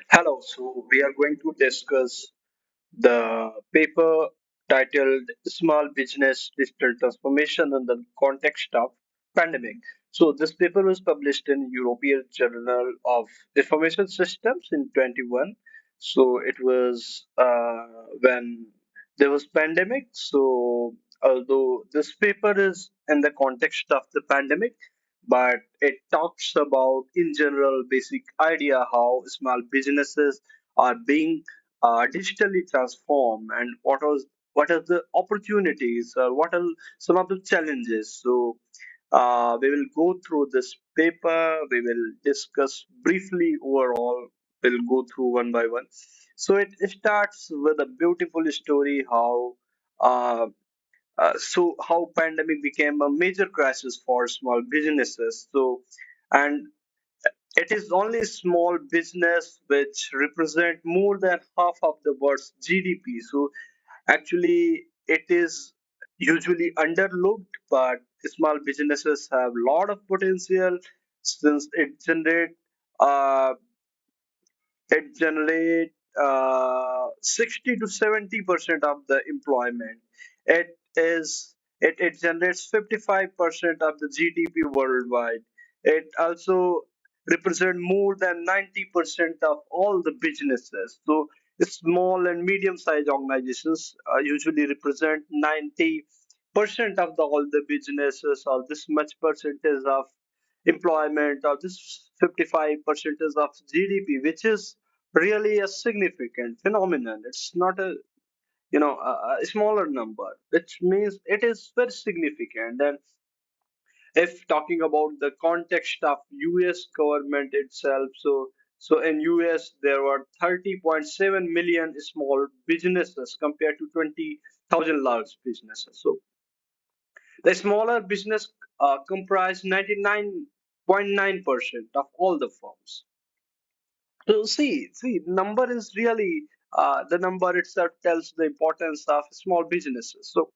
Hello, so we are going to discuss the paper titled Small Business Digital Transformation in the Context of Pandemic. So this paper was published in European Journal of Information Systems in 21. So it was when there was pandemic. So although this paper is in the context of the pandemic, but it talks about in general basic idea how small businesses are being digitally transformed and what are the opportunities or what are some of the challenges. So we will go through this paper. We will discuss briefly overall. We'll go through one by one. So it starts with a beautiful story uh, how pandemic became a major crisis for small businesses. So and it is only small business which represent more than half of the world's GDP. So actually, it is usually underlooked, but small businesses have a lot of potential since uh, it generate 60 to 70% of the employment. It generates 55% of the GDP worldwide. It also represent more than 90% of all the businesses. So small and medium sized organizations usually represent 90% of all the businesses, or this much percentage of employment, or this 55 percentage of GDP, which is really a significant phenomenon. It's not a smaller number, which means it is very significant. And if talking about the context of US government itself, so in US there were 30.7 million small businesses compared to 20,000 large businesses. So the smaller business comprise 99.9% of all the firms. So see, number is really the number itself tells the importance of small businesses. So,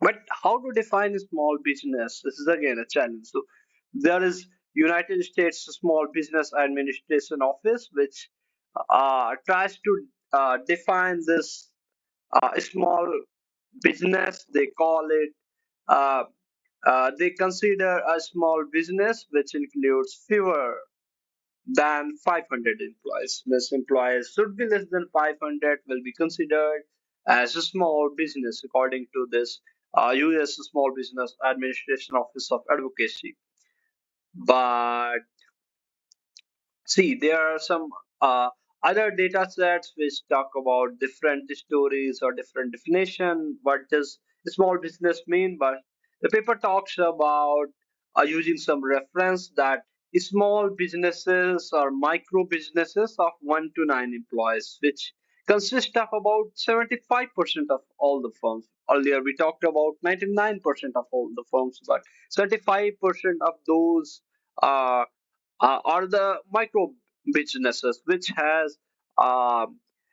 but how to define a small business? This is again a challenge. So, there is United States Small Business Administration Office, which tries to define this small business. They call it. Uh, they consider a small business which includes fewer than 500 employees. Less employees should be less than 500 will be considered as a small business according to this US Small Business Administration Office of Advocacy. But see, there are some other data sets which talk about different stories or different definition. What does small business mean? But the paper talks about using some reference that small businesses or micro businesses of 1 to 9 employees, which consist of about 75% of all the firms. Earlier, we talked about 99% of all the firms, but 75% of those uh, are the micro businesses which has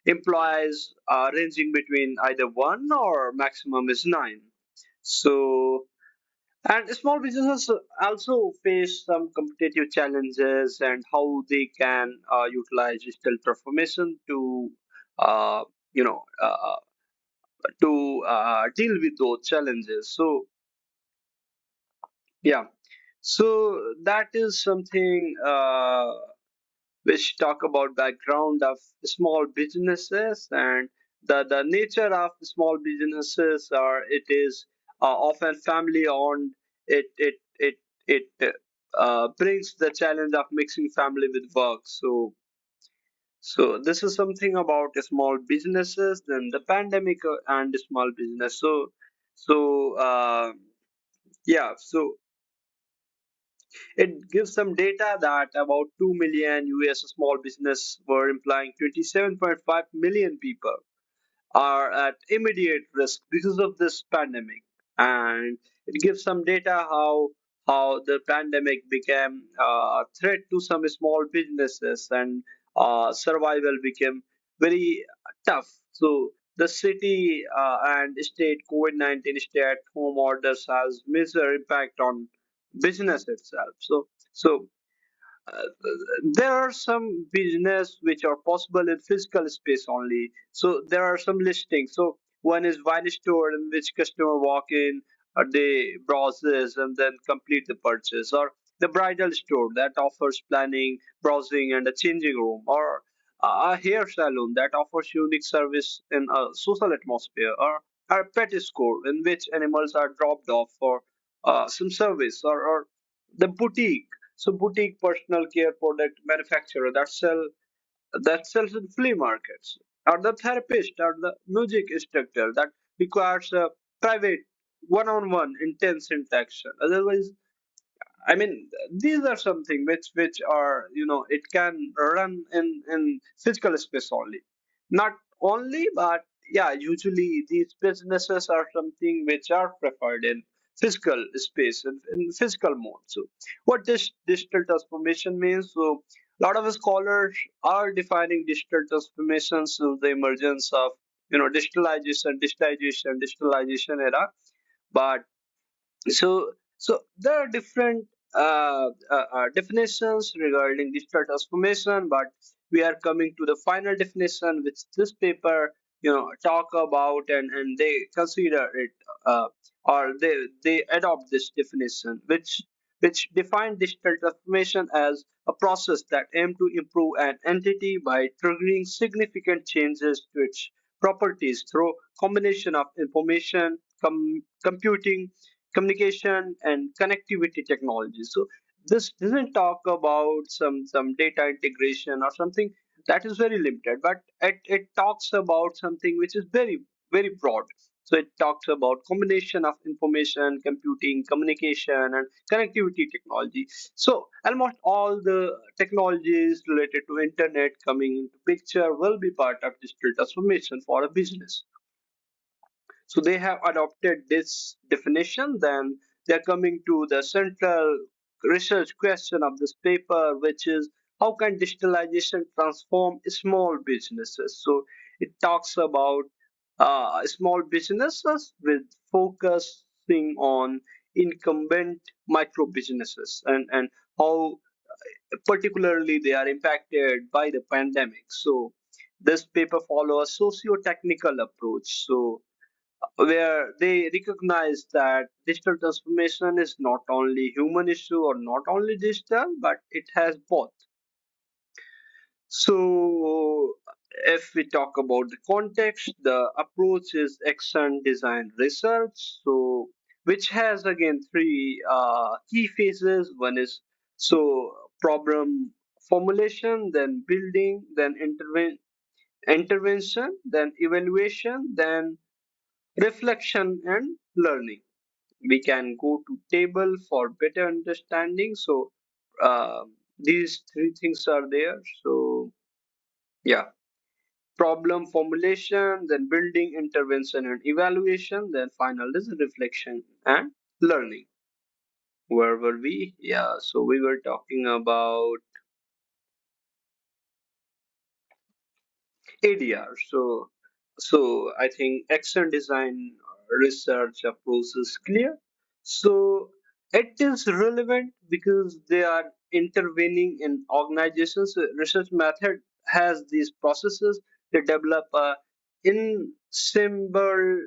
employees ranging between either 1 or maximum is 9. So and small businesses also face some competitive challenges and how they can utilize digital transformation to uh, you know uh, deal with those challenges. So yeah, so that is something which talk about background of small businesses and the nature of small businesses are it is often family owned. It brings the challenge of mixing family with work. So this is something about small businesses, then the pandemic and small business. So yeah, so it gives some data that about 2 million US small business were employing 27.5 million people are at immediate risk because of this pandemic. And it gives some data how the pandemic became a threat to some small businesses and survival became very tough. So the city and state COVID-19 stay-at-home orders has major impact on business itself. So there are some business which are possible in physical space only. So there are some listings. So one is wine store in which customer walk in, or they browses and then complete the purchase, or the bridal store that offers planning, browsing, and a changing room, or a hair salon that offers unique service in a social atmosphere, or a pet store in which animals are dropped off for some service, or the boutique, so boutique personal care product manufacturer that sells in flea markets, or the therapist or the music instructor that requires a private one-on-one intense interaction. Otherwise, I mean, these are something which are, it can run in physical space only. Not only, but yeah, usually these businesses are something which are preferred in physical space, in physical mode. So, what this digital transformation means? So, a lot of scholars are defining digital transformations as the emergence of, digitalization era. But so there are different definitions regarding digital transformation, but we are coming to the final definition which this paper talk about, and they consider it, uh, or they adopt this definition, which define digital transformation as a process that aim to improve an entity by triggering significant changes to its properties through combination of information, computing, communication, and connectivity technology. So this doesn't talk about some data integration or something that is very limited, but it talks about something which is very broad. So it talks about combination of information, computing, communication, and connectivity technology. So almost all the technologies related to internet coming into picture will be part of digital transformation for a business. So they have adopted this definition. Then they're coming to the central research question of this paper, which is how can digitalization transform small businesses? So it talks about small businesses with focusing on incumbent micro businesses, and how particularly they are impacted by the pandemic. So this paper follows a socio-technical approach. So where they recognize that digital transformation is not only human issue or not only digital, but it has both. So if we talk about the context, the approach is action design research, so which has again three key phases. One is so problem formulation, then building, then intervention, then evaluation, then reflection and learning. We can go to table for better understanding. So uh, these three things are there. So yeah, problem formulation, then building, intervention and evaluation, then final is reflection and learning. Where were we? Yeah, so we were talking about ADR. So I think action design research approach is clear. So it is relevant because they are intervening in organizations. Research method has these processes. They develop a ensemble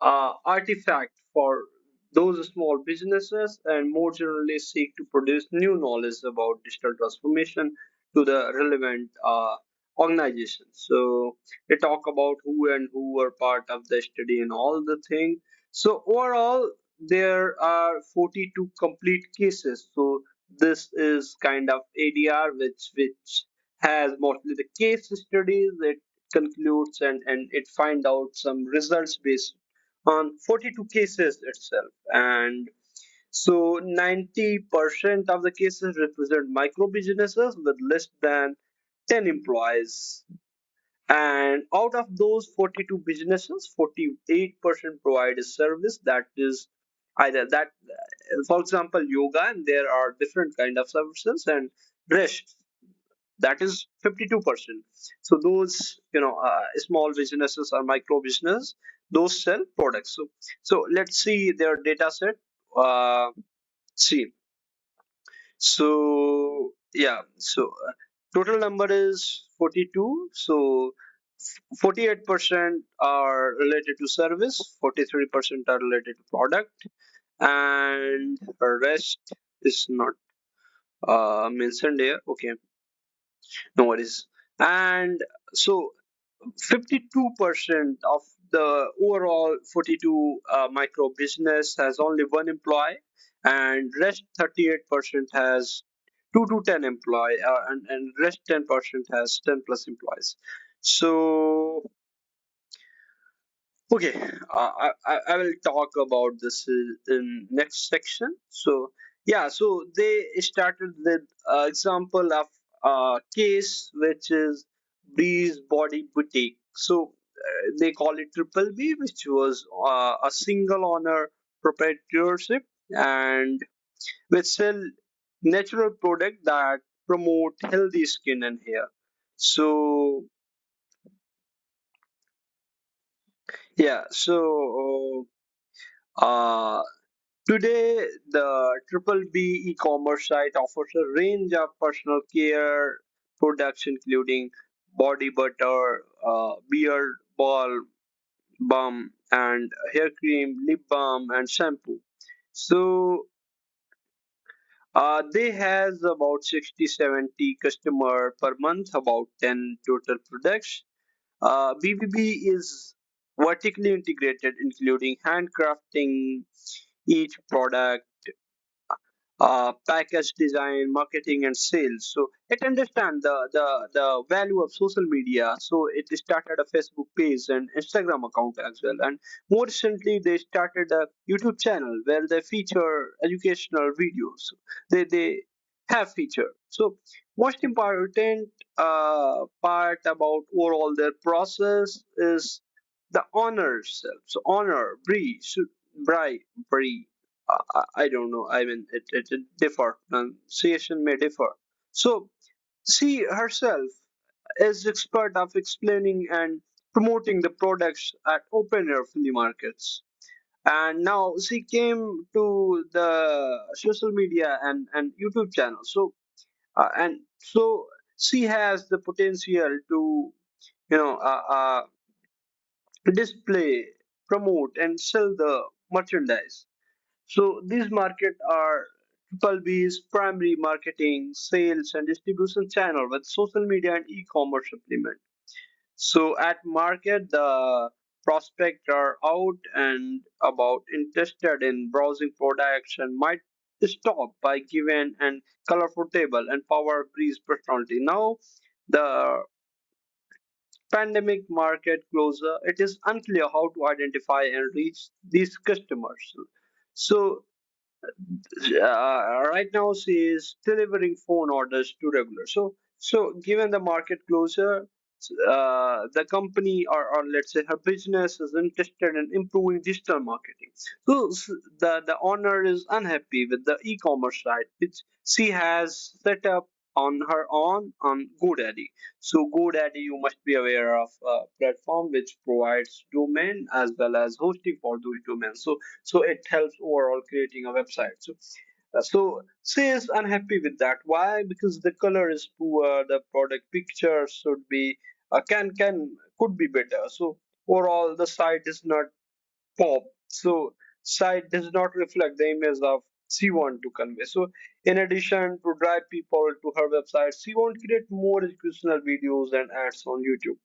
artifact for those small businesses, and more generally seek to produce new knowledge about digital transformation to the relevant organizations. So they talk about who and who were part of the study and all the thing. So overall, there are 42 complete cases. So this is kind of ADR, which has mostly the case studies. It concludes and it find out some results based on 42 cases itself. And so 90% of the cases represent micro businesses with less than 10 employees. And out of those 42 businesses, 48% provide a service that is either that, for example, yoga, and there are different kind of services, and rest, that is 52%. So those small businesses or micro business, those sell products. So let's see their data set. uh, See, so Yeah, so total number is 42. So 48% are related to service, 43% are related to product, and the rest is not mentioned here. Okay, no worries. And so 52% of the overall 42 micro business has only one employee, and rest 38% has 2 to 10 employee, and rest 10% has 10 plus employees. So okay, I will talk about this in next section. So yeah, so they started with example of case which is Breeze Body Boutique. So they call it Triple B, which was a single owner proprietorship, and which sell natural product that promote healthy skin and hair. So yeah, so uh, today, the Triple B e-commerce site offers a range of personal care products, including body butter, beard balm, and hair cream, lip balm, and shampoo. So they has about 60-70 customer per month, about 10 total products. BBB is vertically integrated, including handcrafting each product, package design, marketing, and sales. So it understands the value of social media. So it started a Facebook page and Instagram account as well. And more recently, they started a YouTube channel where they feature educational videos. They have feature. So most important part about overall their process is the honor itself. So honor, Brie, I don't know. I mean, it differ. Pronunciation may differ. So she herself is expert of explaining and promoting the products at open air flea markets. And now she came to the social media and YouTube channel. So and so she has the potential to you know uh, uh, display, promote, and sell the merchandise. So these market are Triple B's primary marketing, sales, and distribution channel with social media and e-commerce supplement. So at market, the prospects are out and about interested in browsing products and might stop by given and colorful table and power breeze personality. Now the pandemic market closer, it is unclear how to identify and reach these customers. So right now she is delivering phone orders to regular. So given the market closure, the company or let's say her business is interested in improving digital marketing. So the owner is unhappy with the e-commerce site which she has set up on her own on GoDaddy. So GoDaddy, you must be aware of a platform which provides domain as well as hosting for those domains. So it helps overall creating a website. So she is unhappy with that. Why? Because the color is poor, the product picture should be can could be better. So overall the site is not pop. So site does not reflect the image of she want to convey. So in addition to drive people to her website, she want to create more educational videos and ads on YouTube.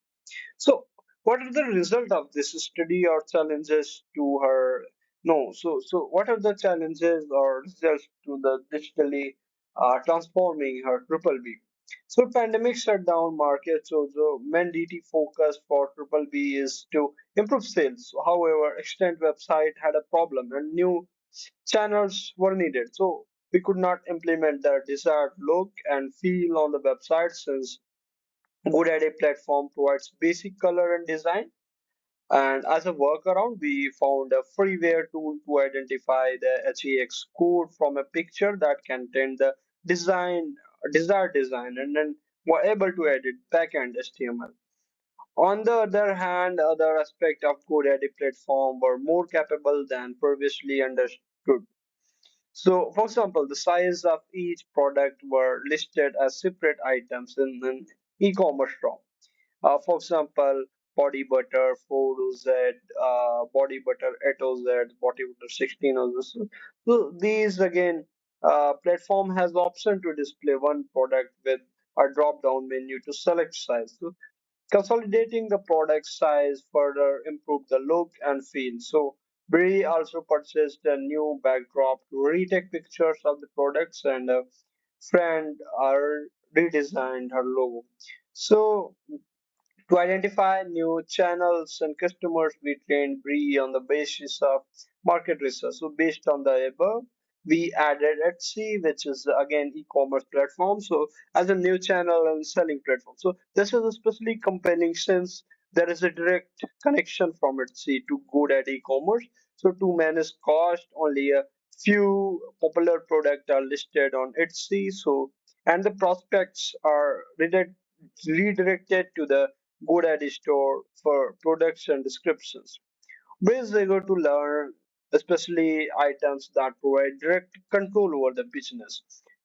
So, what are the result of this study or challenges to her? No, so what are the challenges or results to the digitally transforming her Triple B? So, pandemic shut down markets. So, the mandatory focus for Triple B is to improve sales. However, extent website had a problem and new channels were needed. So, we could not implement the desired look and feel on the website since GoDaddy platform provides basic color and design. And as a workaround, we found a freeware tool to identify the HEX code from a picture that contained the design, desired design, and then were able to edit backend HTML. On the other hand, other aspects of GoDaddy platform were more capable than previously understood. So, for example, the size of each product were listed as separate items in an e-commerce shop. For example, body butter 4OZ, body butter 8OZ, body butter 16OZ. So these again, platform has the option to display one product with a drop-down menu to select size. So consolidating the product size further improved the look and feel. So Brie also purchased a new backdrop to retake pictures of the products and a friend redesigned her logo. So to identify new channels and customers, we trained Bree on the basis of market research. So based on the above, we added Etsy, which is again e-commerce platform. So as a new channel and selling platform. So this is especially compelling since there is a direct connection from Etsy to good at e-commerce. So to manage cost, only a few popular products are listed on Etsy. So and the prospects are redirected to the GoDaddy store for products and descriptions. Ways they go to learn, especially items that provide direct control over the business.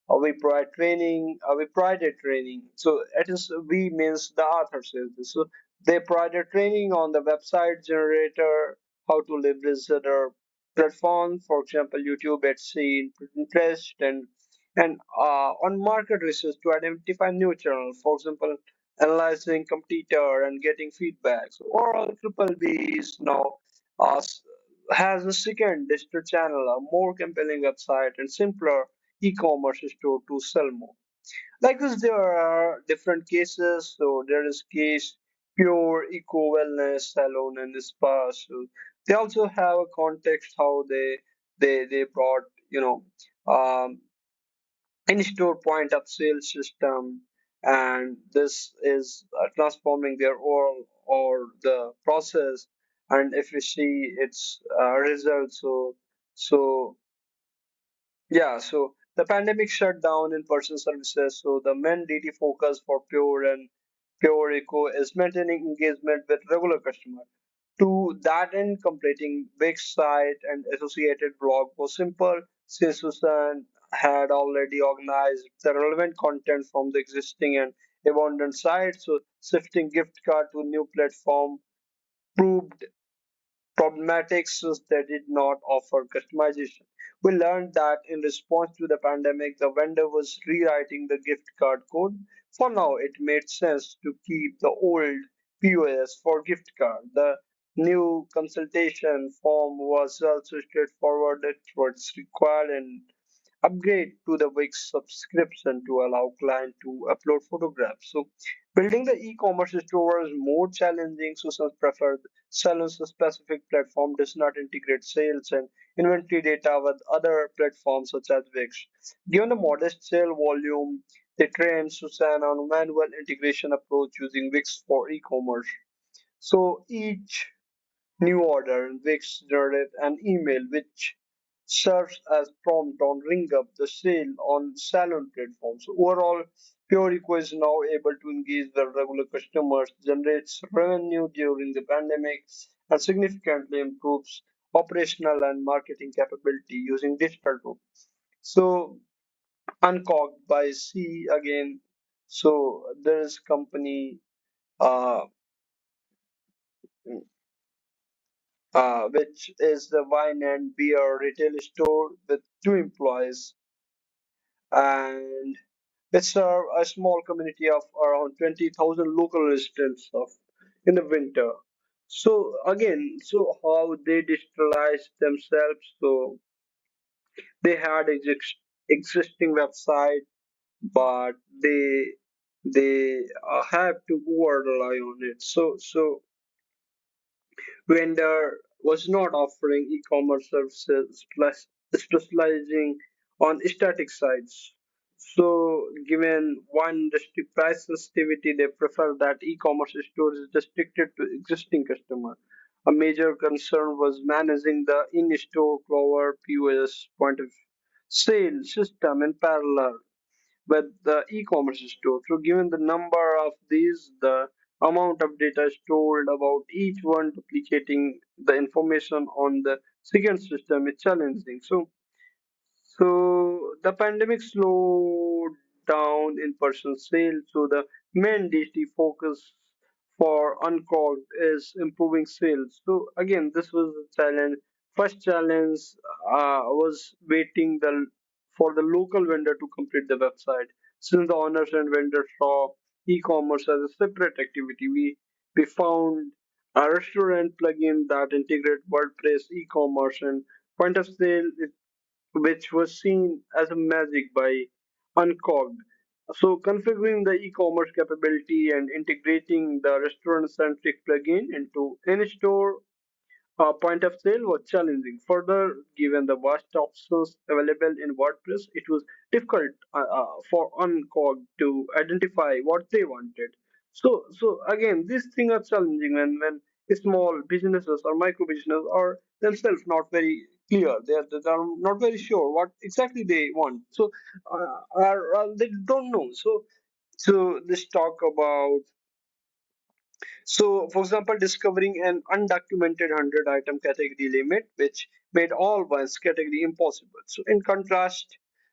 We provide training. We provided training. So it is we means the author says this. So they provided training on the website generator, how to leverage their platform, for example, YouTube, Etsy, Pinterest, and on market research to identify new channels. For example, analyzing competitor and getting feedback. So overall, Triple B is now uh, has a second digital channel, a more compelling website, and simpler e-commerce store to sell more. Like this, there are different cases. So there is case pure eco wellness salon and spa. So they also have a context how they brought um, in-store point of sale system, and this is transforming their overall or the process. And if we see its results, so yeah, so the pandemic shut down in-person services. So the main DT focus for Pure Eco is maintaining engagement with regular customers. To that end, completing Wix site and associated blog was simple since Susan had already organized the relevant content from the existing and abundant sites. So shifting gift card to new platform proved problematic since they did not offer customization. We learned that in response to the pandemic, the vendor was rewriting the gift card code. For now, it made sense to keep the old POS for gift card. The new consultation form was also straightforward. It was required and upgrade to the Wix subscription to allow client to upload photographs. So building the e-commerce store is more challenging. So some preferred Salon's specific platform does not integrate sales and inventory data with other platforms such as Wix. Given the modest sale volume, they trained Susan on manual integration approach using Wix for e-commerce. So each new order, Wix generate an email which serves as prompt on ring up the sale on Salon platforms. So overall, Purico is now able to engage the regular customers, generates revenue during the pandemic, and significantly improves operational and marketing capability using digital tools. So uncorked by C again. So there is company uh, which is the wine and beer retail store with two employees, and they serve a small community of around 20,000 local residents of in the winter. So again, so how they digitalize themselves? So they had existing website, but they have to over rely on it. So vendor was not offering e-commerce services plus specializing on static sites. So, given one industry price sensitivity, they prefer that e-commerce store is restricted to existing customer. A major concern was managing the in-store Clover POS point of sale system in parallel with the e-commerce store. So given the number of these, the amount of data stored about each one, duplicating the information on the second system is challenging. So So the pandemic slowed down in-person sales. So the main DT focus for Uncorked is improving sales. So again, this was the challenge. First challenge was waiting for the local vendor to complete the website. Since the owners and vendors saw e-commerce as a separate activity, we found a restaurant plugin that integrate WordPress, e-commerce, and point of sale, which was seen as a magic by Uncogged. So configuring the e-commerce capability and integrating the restaurant-centric plugin into in-store point of sale was challenging. Further, given the vast options available in WordPress, it was difficult for Uncog to identify what they wanted. So again, these things are challenging when small businesses or micro businesses are themselves not very clear. They are not very sure what exactly they want. So they don't know. So let's talk about for example, discovering an undocumented 100 item category limit, which made all ones category impossible. So, in contrast,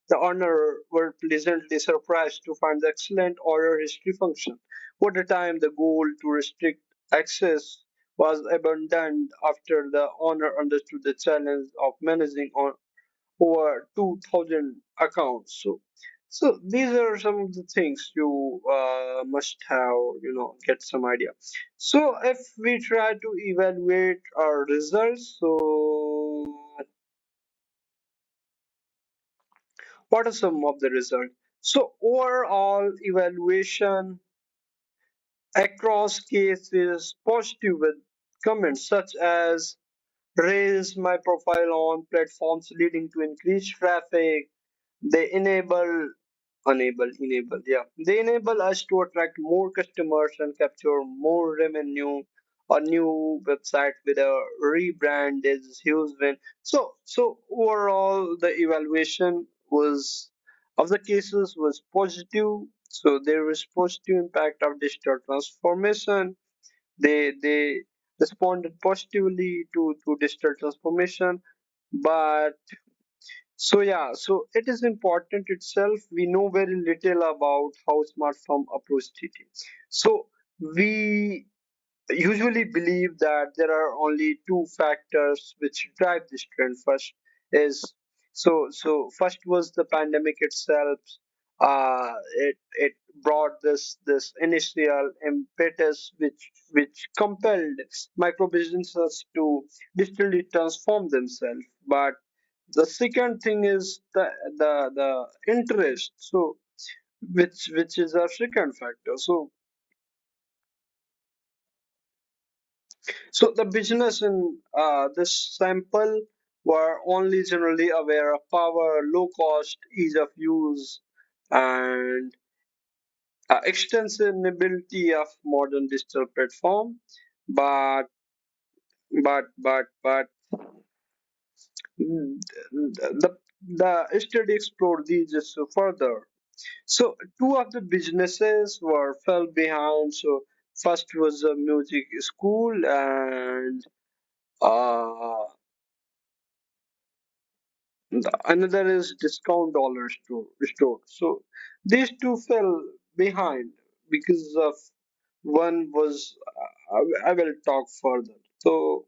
the owner were pleasantly surprised to find the excellent order history function. Over the time, the goal to restrict access was abandoned after the owner understood the challenge of managing over 2000 accounts. So these are some of the things you must have, get some idea. So if we try to evaluate our results, so what are some of the results? So overall evaluation across cases positive with comments such as raise my profile on platforms leading to increased traffic. They they enable us to attract more customers and capture more revenue. A new website with a rebrand is huge win. So overall the evaluation was of the cases was positive. So there was positive impact of digital transformation. They responded positively to digital transformation. But so it is important itself. We know very little about how smartphone approach TT. So we usually believe that there are only two factors which drive this trend. First was the pandemic itself. It brought this initial impetus which compelled micro businesses to digitally transform themselves. But the second thing is the interest. Which is our second factor. So the business in this sample were only generally aware of power, low cost, ease of use, and extensibility of modern digital platform. But but the study explored these just further. So two of the businesses were fell behind. So first was a music school and uh, another is discount dollar store. So these two fell behind because of one was I will talk further. So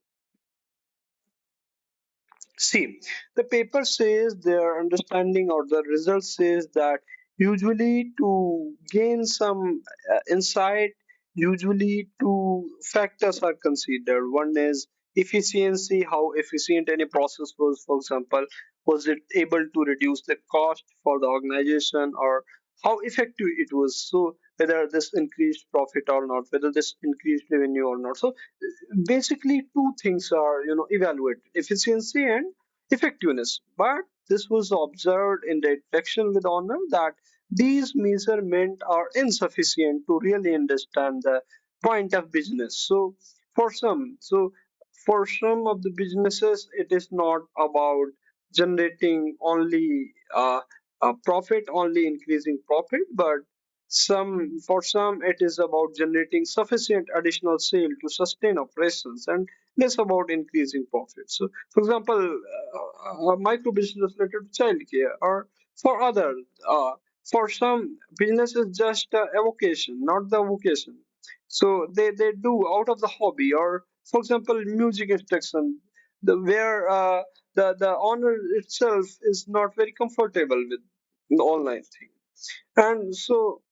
see, the paper says their understanding or the result says that usually to gain some insight, usually two factors are considered. One is efficiency, how efficient any process was, for example, was it able to reduce the cost for the organization or how effective it was. So whether this increased profit or not, whether this increased revenue or not. So basically two things are evaluated, efficiency and effectiveness. But this was observed in the interaction with honor that these measurements are insufficient to really understand the point of business. So for some of the businesses it is not about generating only profit, only increasing profit, but For some, it is about generating sufficient additional sale to sustain operations and less about increasing profits. So, for example, a micro business related to childcare, or for others, for some, business is just a vocation, not the vocation. So they do out of the hobby, or for example, music instruction, where the owner itself is not very comfortable with the online thing. And so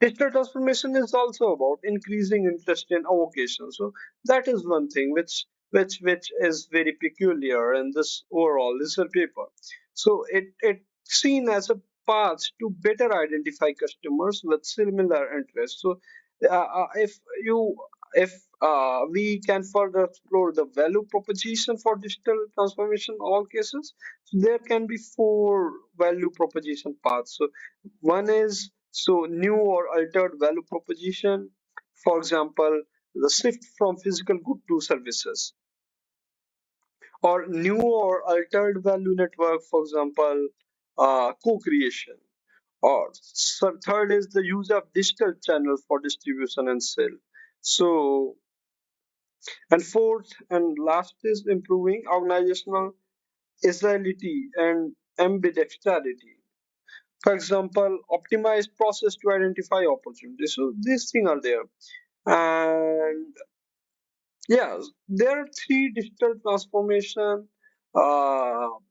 digital transformation is also about increasing interest in avocation. So that is one thing which is very peculiar in this overall research paper. So it seen as a path to better identify customers with similar interests. So if you if we can further explore the value proposition for digital transformation in all cases, so there can be four value proposition paths. So one is new or altered value proposition. For example, the shift from physical good to services, or new or altered value network. For example, co-creation. Or third is the use of digital channels for distribution and sale. So, and fourth and last is improving organizational agility and ambidexterity. For example, optimized process to identify opportunities. So these things are there. And yeah, there are three digital transformation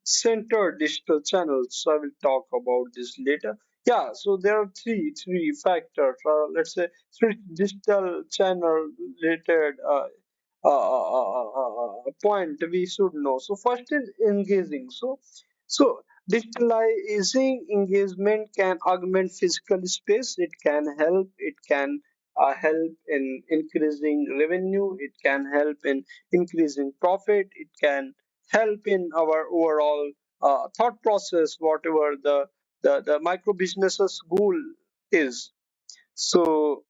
centered digital channels. So I will talk about this later. Yeah, so there are three factors. Let's say three digital channel related point we should know. So first is engaging. So digitalizing engagement can augment physical space. It can help. It can help in increasing revenue. It can help in increasing profit. It can help in our overall thought process, whatever the micro businesses goal is. So,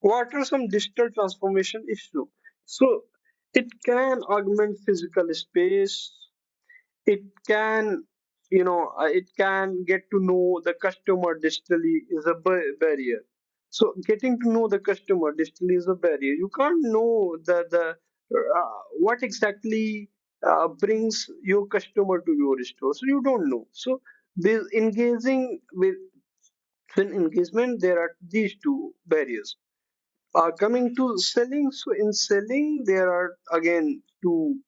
what are some digital transformation issues? So, it can augment physical space. It can, it can get to know the customer digitally is a barrier. So getting to know the customer digitally is a barrier. You can't know what exactly brings your customer to your store, so you don't know. So this engaging with in engagement, there are these two barriers. Coming to selling, so in selling there are again two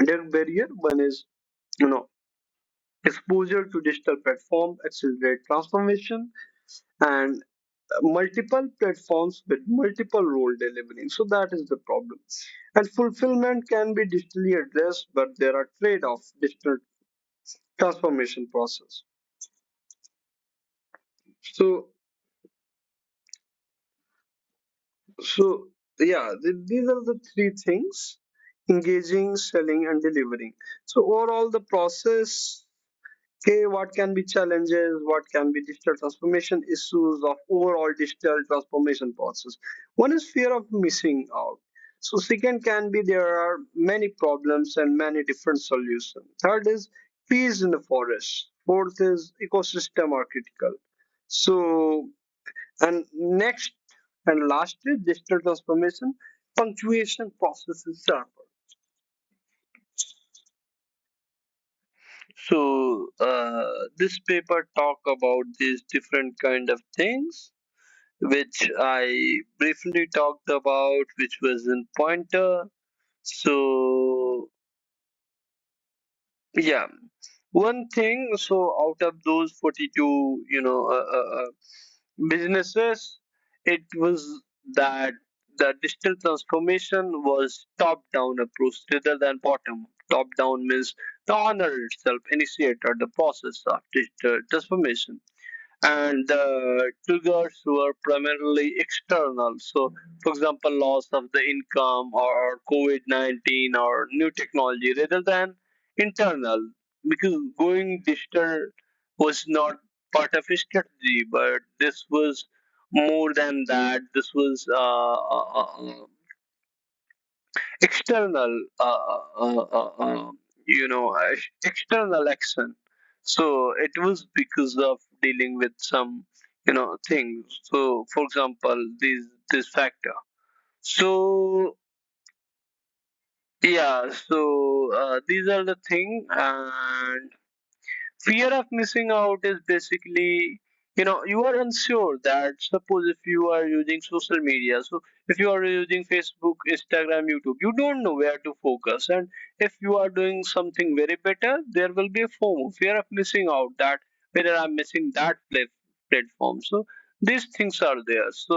direct barrier. One is, you know exposure to digital platform accelerate transformation, and multiple platforms with multiple role delivering. So that is the problem. And fulfillment can be digitally addressed, but there are trade-off digital transformation process. So so yeah, these are the three things: engaging, selling, and delivering. So overall, the process. Okay, what can be challenges? What can be digital transformation issues of overall digital transformation process? One is fear of missing out. So second can be there are many problems and many different solutions. Third is trees in the forest. Fourth is ecosystem are critical. So and next and last is digital transformation punctuation process is sharper. So this paper talk about these different kind of things, which I briefly talked about, which was in pointer. So yeah, one thing. So out of those 42, businesses, it was that the digital transformation was top-down approach rather than bottom. Top-down means the owner itself initiated the process of digital transformation, and the triggers were primarily external. So, for example, loss of the income or COVID-19 or new technology rather than internal, because going digital was not part of a strategy, but this was more than that. This was external, external action. So it was because of dealing with some, things. So, for example, this factor. So yeah, so these are the thing, and fear of missing out is basically, you are unsure that suppose if you are using social media, so if you are using Facebook, Instagram, YouTube, you don't know where to focus. And if you are doing something very better, there will be a FOMO, fear of missing out, that whether I'm missing that platform. So these things are there. So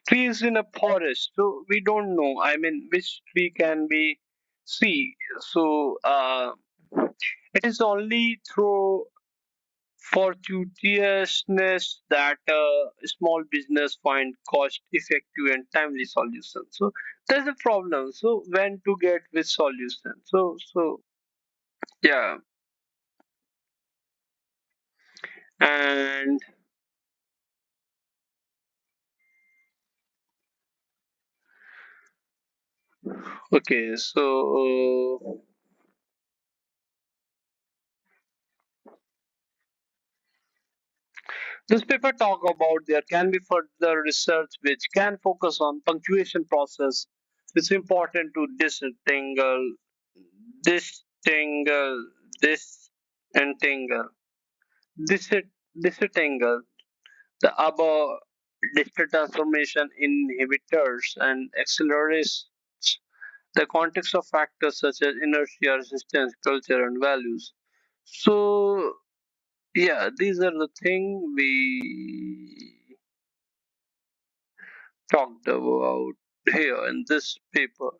trees in a forest, so we don't know, I mean, which tree can be see. So it is only through fortuitousness that small business find cost effective and timely solution. So there's a problem, so when to get with solution. So yeah. And okay, so this paper talk about there can be further research which can focus on punctuation process. It's important to distingle, disentangle, disentangle the above digital transformation inhibitors and accelerates the context of factors such as inertia, resistance, culture, and values. So yeah, these are the thing we talked about here in this paper.